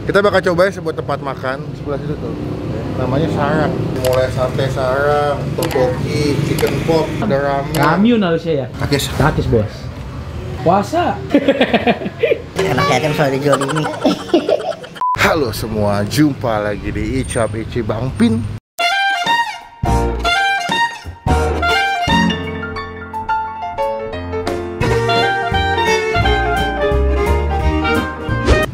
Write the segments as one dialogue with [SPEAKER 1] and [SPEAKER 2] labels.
[SPEAKER 1] Kita bakal cobain sebuah tempat makan sebelah situ tuh. Namanya Sarang. Mulai sate sarang, tteokbokki, chicken pop, ada ramen.
[SPEAKER 2] Ramyun harusnya ya. Takis bos. Puasa.
[SPEAKER 3] Enak ya kan soal dijual ini.
[SPEAKER 1] Halo semua, jumpa lagi di Icap Ici Bang Pin.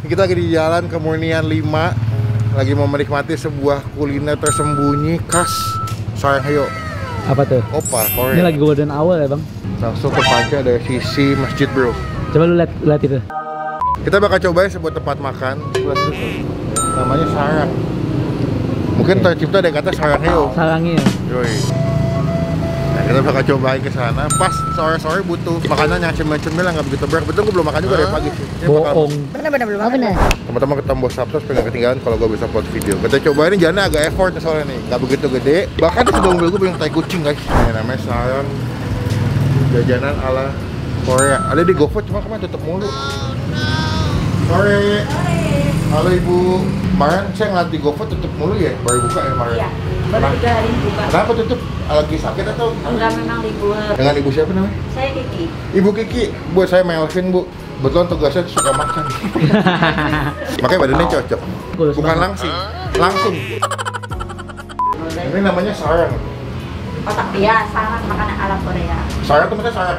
[SPEAKER 1] Kita lagi di Jalan Kemurnian 5, lagi mau menikmati sebuah kuliner tersembunyi khas Saranghae.
[SPEAKER 2] Apa tuh?
[SPEAKER 1] Opa, Korea.
[SPEAKER 2] Ini lagi golden hour ya bang.
[SPEAKER 1] Langsung terpancar dari sisi masjid bro.
[SPEAKER 2] Coba lu lihat itu.
[SPEAKER 1] Kita bakal cobain sebuah tempat makan sebelah situ tuh. Namanya Sarang. Mungkin tercipta dari kata Saranghae.
[SPEAKER 2] Sarangnya.
[SPEAKER 1] Yoi. Nah, kita bakal cobain ke sana. Pas sore-sore butuh makanan yang cemil-cemil yang nggak begitu berat. Betul gue belum makan juga dari pagi sih. Ini
[SPEAKER 2] Bohong.
[SPEAKER 3] Bener belum bener.
[SPEAKER 1] Teman-teman kita tombol subscribe supaya nggak ketinggalan kalau gue bisa upload video. Kita cobain ini jalannya agak effort soalnya nih, nggak begitu gede. Bahkan di sebelah mobil gue banyak tai kucing guys. Ini namanya Sarang, jajanan ala Korea. Ada di GoFood cuma kemarin tutup mulu. Sore. Halo ibu. Kemarin saya ngeliat di GoFood tutup mulu ya, baru buka ya kemarin.
[SPEAKER 4] Iya, baru 3 hari buka.
[SPEAKER 1] Kenapa tutup? Lagi sakit atau?
[SPEAKER 4] Enggak, memang libur.
[SPEAKER 1] Dengan ibu siapa namanya?
[SPEAKER 4] Saya Kiki.
[SPEAKER 1] Ibu Kiki, buat saya Melvin bu. Betulan tugasnya suka makan. Makanya badannya cocok. Bukan langsing, langsung. Ini namanya sarang.
[SPEAKER 4] Otak dia, sarang makanan ala Korea.
[SPEAKER 1] Sarang tuh maksudnya sarang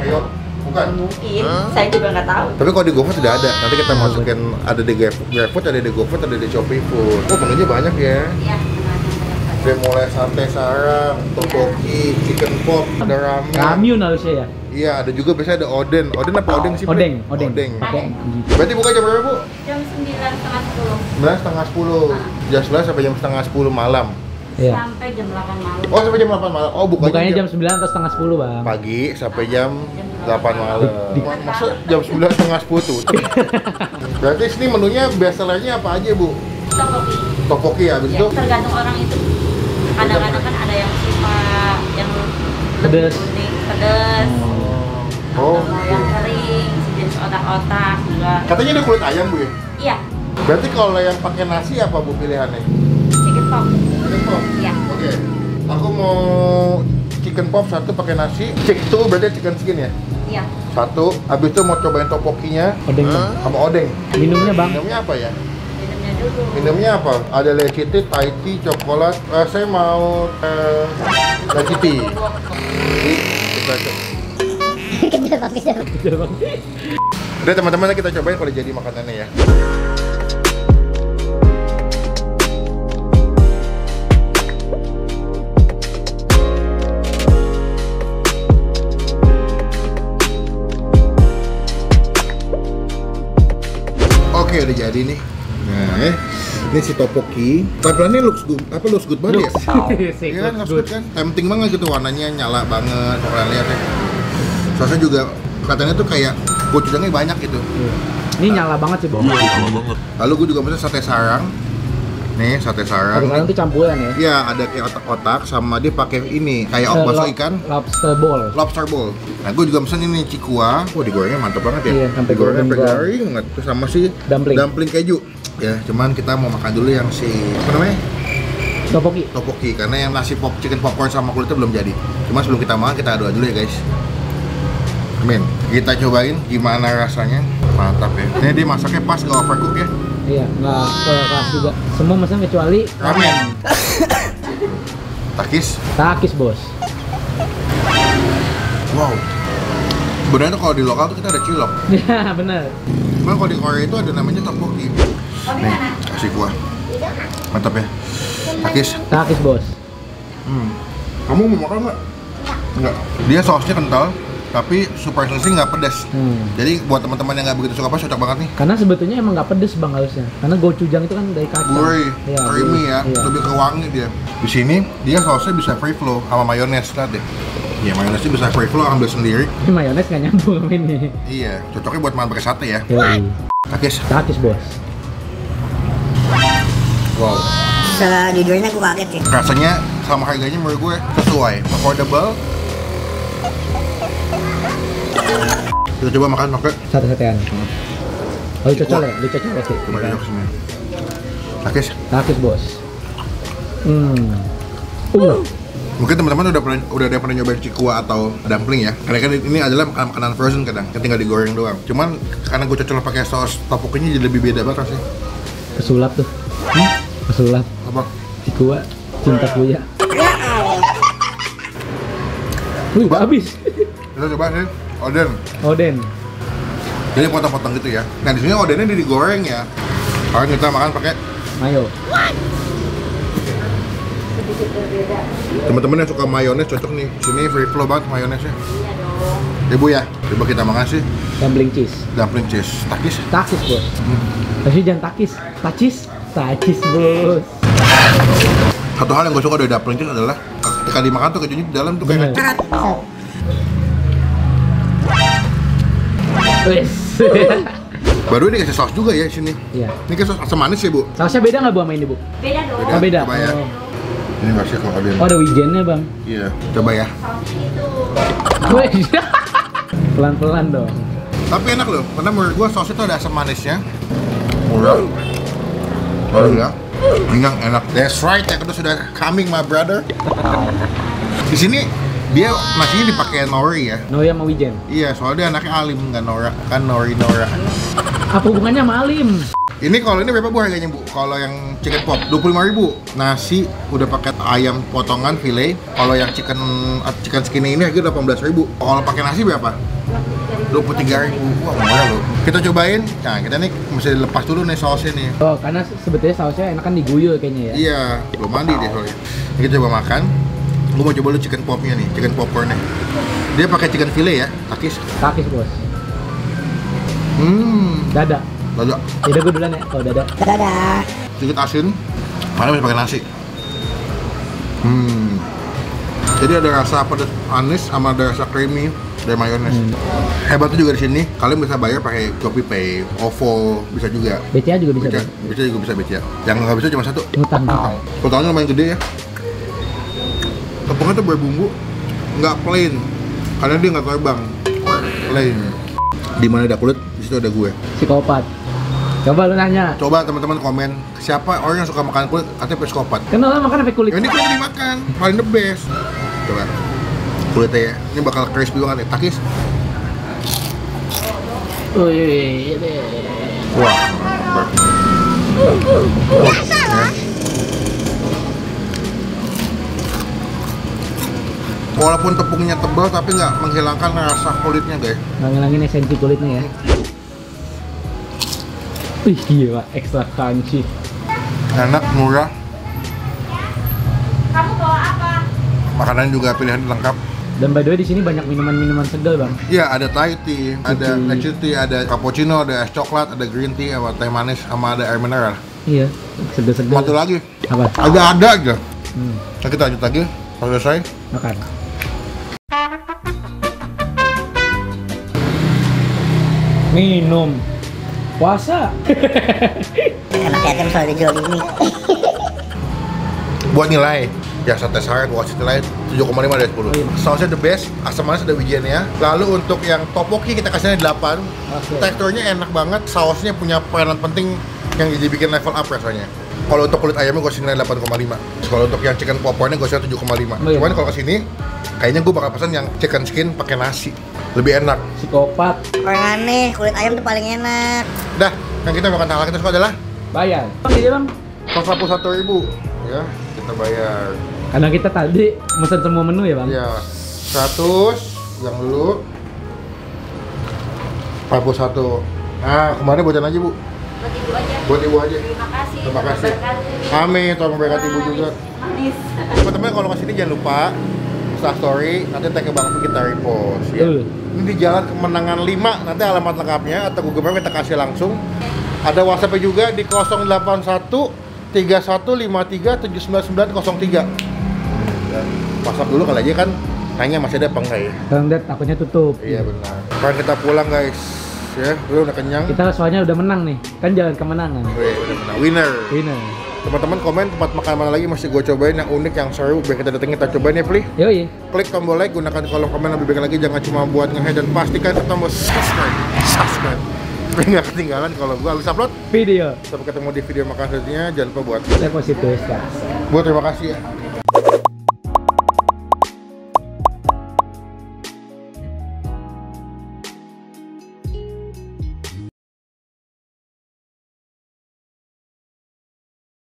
[SPEAKER 1] bukan?
[SPEAKER 4] Mungkin, saya juga nggak tahu.
[SPEAKER 1] Tapi kalau di GoFood sudah ada. Nanti kita masukin, ada di GrabFood, ada di GoFood, ada di Shopee Food. Oh, menunya banyak ya.
[SPEAKER 4] Iya,
[SPEAKER 1] Dari mulai sate sarang, tteokbokki, chicken pop, ada ramen.
[SPEAKER 2] Ramyun harusnya ya.
[SPEAKER 1] Iya, ada juga biasanya ada oden. Oden apa odeng sih?
[SPEAKER 2] Odeng.
[SPEAKER 1] Odeng. Berarti buka jam berapa bu?
[SPEAKER 4] jam 9:30
[SPEAKER 1] 9:30. Jam 11 sampai jam setengah 10 malam.
[SPEAKER 2] Iya.
[SPEAKER 4] sampai jam 8 malam.
[SPEAKER 1] Oh, sampai jam 8 malam. Oh,
[SPEAKER 2] Bukanya jam 9 atau setengah 10 bang.
[SPEAKER 1] pagi sampai jam 8 malam. Masa jam 9 setengah 10 tutup? Berarti sini menunya bestsellernya apa aja bu?
[SPEAKER 4] Tteokbokki.
[SPEAKER 1] Tteokbokki ya, habis
[SPEAKER 4] Ya,
[SPEAKER 1] itu?
[SPEAKER 4] tergantung orang itu. Kadang-kadang kan ada yang suka yang
[SPEAKER 2] Pedes.
[SPEAKER 4] kuning, pedes.
[SPEAKER 1] Oh,
[SPEAKER 4] Atau yang kering, sejenis otak-otak juga.
[SPEAKER 1] katanya ada kulit ayam bu ya?
[SPEAKER 4] Iya,
[SPEAKER 1] Berarti kalau yang pakai nasi apa bu pilihannya?
[SPEAKER 4] chicken pop.
[SPEAKER 1] Chicken pop?
[SPEAKER 4] Iya.
[SPEAKER 1] Oke. Aku mau chicken pop satu pakai nasi. Chick tuh berarti chicken skin ya?
[SPEAKER 4] Iya.
[SPEAKER 1] Satu. Habis itu mau cobain tteokbokkinya
[SPEAKER 2] Odeng bang.
[SPEAKER 1] sama odeng.
[SPEAKER 2] Minumnya bang.
[SPEAKER 1] Minumnya apa ya?
[SPEAKER 4] Minumnya dulu.
[SPEAKER 1] Minumnya apa? Ada leciti, Thai tea, coklat. Saya mau leciti. Jadi kita coba.
[SPEAKER 2] Betul bang.
[SPEAKER 1] Udah teman-teman kita cobain kalau jadi makanannya ya. Oke, udah jadi nih. Nah, ini si tteokbokki. Tampilannya looks good banget ya? Iya kan, looks good kan? Tempting banget gitu, warnanya nyala banget. Kalau kalian lihat ya. Soalnya juga katanya tuh kayak gochujangnya banyak gitu.
[SPEAKER 2] Ini nyala banget sih bang.
[SPEAKER 1] Lalu gue juga pesen sate sarang. Nih, sate sarang.
[SPEAKER 2] Sekarang tuh campuran ya.
[SPEAKER 1] Iya, ada kayak otak-otak sama dia pakai ini kayak bakso ikan.
[SPEAKER 2] Lobster ball.
[SPEAKER 1] Lobster ball. Nah, gue juga pesen ini cikua. Wah, digorengnya mantep banget ya.
[SPEAKER 2] Iya, sampai
[SPEAKER 1] digorengnya
[SPEAKER 2] golden
[SPEAKER 1] sampai
[SPEAKER 2] brown.
[SPEAKER 1] garing banget. Terus sama si
[SPEAKER 2] Dumpling.
[SPEAKER 1] keju. Ya, cuman kita mau makan dulu yang si apa namanya?
[SPEAKER 2] Tteokbokki.
[SPEAKER 1] Tteokbokki, karena yang nasi chicken popcorn sama kulitnya belum jadi. Cuma sebelum kita makan kita adu dulu ya guys. Amin. Kita cobain gimana rasanya. Mantap ya. Ini dia masaknya pas, gak overcook ya.
[SPEAKER 2] Iya, nggak keras juga. Semua pesan kecuali
[SPEAKER 1] Ramen.
[SPEAKER 2] takis bos.
[SPEAKER 1] Wow. Sebenarnya tuh kalau di lokal tuh kita ada cilok.
[SPEAKER 2] Iya benar.
[SPEAKER 1] Cuma kalau di Korea itu ada namanya tteokbokki. Nih, kasih kuah. Mantap ya.
[SPEAKER 2] Takis bos.
[SPEAKER 1] Kamu mau makan nggak? Enggak. Dia sausnya kental, tapi super sensing nggak pedas. Jadi buat teman-teman yang nggak begitu suka pedas cocok banget nih.
[SPEAKER 2] Karena sebetulnya emang nggak pedes bang harusnya. Karena gochujang itu kan dari kacang.
[SPEAKER 1] Gurih,
[SPEAKER 2] Iya,
[SPEAKER 1] creamy ya,
[SPEAKER 2] iya.
[SPEAKER 1] lebih ke wangi dia. Di sini dia sausnya bisa free flow sama mayones, lihat deh. Iya, mayonesnya bisa free flow, ambil sendiri.
[SPEAKER 2] Ini mayones nggak nyambung sama ini.
[SPEAKER 1] Iya, cocoknya buat makan pakai sate ya.
[SPEAKER 2] Yoi. Takis bos.
[SPEAKER 1] Wow.
[SPEAKER 3] Sejujurnya gue kaget sih.
[SPEAKER 1] Rasanya sama harganya menurut gue sesuai, affordable. Kita coba makan pakai
[SPEAKER 2] Sate-satean. Oh, cocok ya? Dicocok oke.
[SPEAKER 1] coba cocok sini. Takis.
[SPEAKER 2] Takis bos.
[SPEAKER 1] Mungkin teman-teman udah ada yang pernah nyobain cikua atau dumpling ya. Karena kan ini adalah makanan frozen kadang, kan tinggal digoreng doang. Cuman karena gue cocok pakai saus tteokbokkinya jadi lebih beda banget rasanya.
[SPEAKER 2] Pesulap tuh. Pesulap.
[SPEAKER 1] Apa?
[SPEAKER 2] Cikua, cinta kuya. Wih, udah habis.
[SPEAKER 1] Kita coba sih, oden.
[SPEAKER 2] Oden.
[SPEAKER 1] Jadi potong-potong gitu ya. Nah di sini odennya digoreng ya. Kalau kita makan pakai
[SPEAKER 2] Mayo.
[SPEAKER 1] teman-teman yang suka mayones cocok nih. Sini free flow banget mayonesnya. Ibu ya, coba kita makan sih.
[SPEAKER 2] Dumpling cheese.
[SPEAKER 1] Dumpling cheese, takis.
[SPEAKER 2] Takis bos. Tapi jangan takis. Takis. Takis bos.
[SPEAKER 1] Satu hal yang gue suka dari dumpling cheese adalah ketika dimakan tuh kejunya di dalam tuh kayak
[SPEAKER 2] Bener. Wes.
[SPEAKER 1] baru ini kasih saus juga ya di sini.
[SPEAKER 2] Iya.
[SPEAKER 1] Ini kayak saus asam manis ya bu.
[SPEAKER 2] Sausnya beda nggak bu sama ini bu?
[SPEAKER 4] Beda dong.
[SPEAKER 2] Oh, beda.
[SPEAKER 1] Coba ya.
[SPEAKER 2] Oh.
[SPEAKER 1] Ini masih kalau oden.
[SPEAKER 2] Oh ada wijennya bang.
[SPEAKER 1] Iya, coba ya.
[SPEAKER 2] Wes. Pelan-pelan dong.
[SPEAKER 1] Tapi enak loh, karena menurut gua sausnya tuh ada asam manisnya. Murah. Oh ya. Kenyang, enak. That's right, yang kedua sudah coming my brother. Di sini dia nasinya dipakai nori ya.
[SPEAKER 2] Noya sama wijen.
[SPEAKER 1] Iya, soalnya dia anaknya alim nggak Nora, kan nori Nora.
[SPEAKER 2] Apa hubungannya sama Alim?
[SPEAKER 1] Ini kalau ini berapa bu harganya bu? Kalau yang chicken pop 25.000. Nasi udah pakai ayam potongan fillet. Kalau yang chicken skinny ini harga 18.000. Kalau pakai nasi berapa? 23.000. Wah murah loh. Kita cobain. Nah kita nih mesti lepas dulu nih sausnya nih.
[SPEAKER 2] Oh karena sebetulnya sausnya enak kan diguyur kayaknya ya.
[SPEAKER 1] Iya, belum mandi deh soalnya. Ini kita coba makan. Gue mau coba dulu chicken popnya nih, chicken popcornnya. Dia pakai chicken fillet ya, takis.
[SPEAKER 2] Takis bos. Dada.
[SPEAKER 1] Dada.
[SPEAKER 2] Yaudah gue duluan ya kalau dada.
[SPEAKER 3] Dadah.
[SPEAKER 1] Sedikit asin, karena masih pakai nasi. Jadi ada rasa pedas anis sama ada rasa creamy dari mayones. Hebatnya juga di sini, kalian bisa bayar pakai GoPay, OVO, bisa juga.
[SPEAKER 2] BCA juga bisa.
[SPEAKER 1] Bisa,
[SPEAKER 2] Bang?
[SPEAKER 1] bisa juga bisa BCA. Yang nggak bisa cuma satu.
[SPEAKER 2] Ngutang.
[SPEAKER 1] Potongannya lumayan gede ya. Tepungnya tuh berbumbu, nggak plain, karena dia nggak terbang. Plain. Di mana ada kulit, di situ ada gue.
[SPEAKER 2] Psikopat. Coba lu nanya.
[SPEAKER 1] Coba teman-teman komen siapa orang yang suka makan kulit katanya psikopat.
[SPEAKER 2] Kenal lah makan apa kulit?
[SPEAKER 1] Ini kulit dimakan, paling the best. Coba kulitnya ya, ini bakal crispy banget ya, takis.
[SPEAKER 2] Wih,
[SPEAKER 1] Wah, walaupun tepungnya tebal tapi nggak menghilangkan rasa kulitnya guys.
[SPEAKER 2] ngilangin esensi kulitnya ya. Wih gila, extra crunchy.
[SPEAKER 1] Enak, murah,
[SPEAKER 4] Kamu bawa apa?
[SPEAKER 1] makanan juga pilihan lengkap.
[SPEAKER 2] Dan by the way di sini banyak minuman-minuman segar bang.
[SPEAKER 1] Iya, ada Thai tea, ada tea, ada cappuccino, ada es coklat, ada green tea, sama teh manis, sama ada air mineral.
[SPEAKER 2] Iya, segar-segar.
[SPEAKER 1] Satu lagi,
[SPEAKER 2] Apa?
[SPEAKER 1] ada aja. Nah, kita lanjut lagi, kalau selesai.
[SPEAKER 2] Makan. Minum. Puasa.
[SPEAKER 3] Anak yatim selalu dijual di ini.
[SPEAKER 1] Buat nilai, ya sate sari gua kasih nilai 7,5 dari 10.
[SPEAKER 2] iya.
[SPEAKER 1] Sausnya the best, asam manis ada wijennya. Lalu untuk yang tteokbokki kita kasihnya 8.
[SPEAKER 2] Oke.
[SPEAKER 1] Teksturnya enak banget, sausnya punya peranan penting yang jadi bikin level up rasanya. Kalau untuk kulit ayamnya gue nilai 8,5. Kalau untuk yang chicken popcornnya gue 7,5.
[SPEAKER 2] Oh, iya.
[SPEAKER 1] Cuman kalau kesini, kayaknya gue bakal pesan yang chicken skin pakai nasi. Lebih enak.
[SPEAKER 2] Psikopat.
[SPEAKER 3] Orang aneh, kulit ayam tuh paling enak.
[SPEAKER 1] Dah, yang kita makan hal kita suka adalah
[SPEAKER 2] Bayar. Bang, iya bang.
[SPEAKER 1] 101.000. Ya, kita bayar.
[SPEAKER 2] Karena kita tadi mesen semua menu ya bang.
[SPEAKER 1] Ya, 100 yang dulu 41. Nah, kemarin bocan aja bu.
[SPEAKER 4] Buat ibu aja.
[SPEAKER 1] Buat ibu aja.
[SPEAKER 4] Terima kasih.
[SPEAKER 1] Terima kasih.
[SPEAKER 4] Berkati.
[SPEAKER 1] Amin, tolong memberkati ibu juga.
[SPEAKER 4] Manis.
[SPEAKER 1] Teman-teman kalau kesini jangan lupa story, nanti tag ke Bang Pi kita repost ya. Ini di Jalan Kemenangan 5, nanti alamat lengkapnya atau Google Maps kita kasih langsung. Ada WhatsApp juga di 081 3153 79903. WhatsApp dulu kali aja kan, tanya masih ada apa enggak ya?
[SPEAKER 2] Bang Dad, takutnya tutup.
[SPEAKER 1] Iya benar. Sekarang kita pulang guys, ya, lu udah kenyang.
[SPEAKER 2] Kita soalnya udah menang nih, kan jalan kemenangan.
[SPEAKER 1] Wih, udah menang. Winner.
[SPEAKER 2] Winner.
[SPEAKER 1] Teman-teman komen tempat makan mana lagi masih gue cobain yang unik, yang seru, biar kita datengin, kita cobain ya Pli.
[SPEAKER 2] Yoi.
[SPEAKER 1] Klik tombol like, gunakan kolom komen lebih baik lagi, jangan cuma buat nge-head dan pastikan tombol subscribe. supaya nggak ketinggalan kalau gua habis upload
[SPEAKER 2] Video.
[SPEAKER 1] sampai ketemu di video makasihnya. Jangan lupa buat
[SPEAKER 2] Saya positif.
[SPEAKER 1] terima kasih ya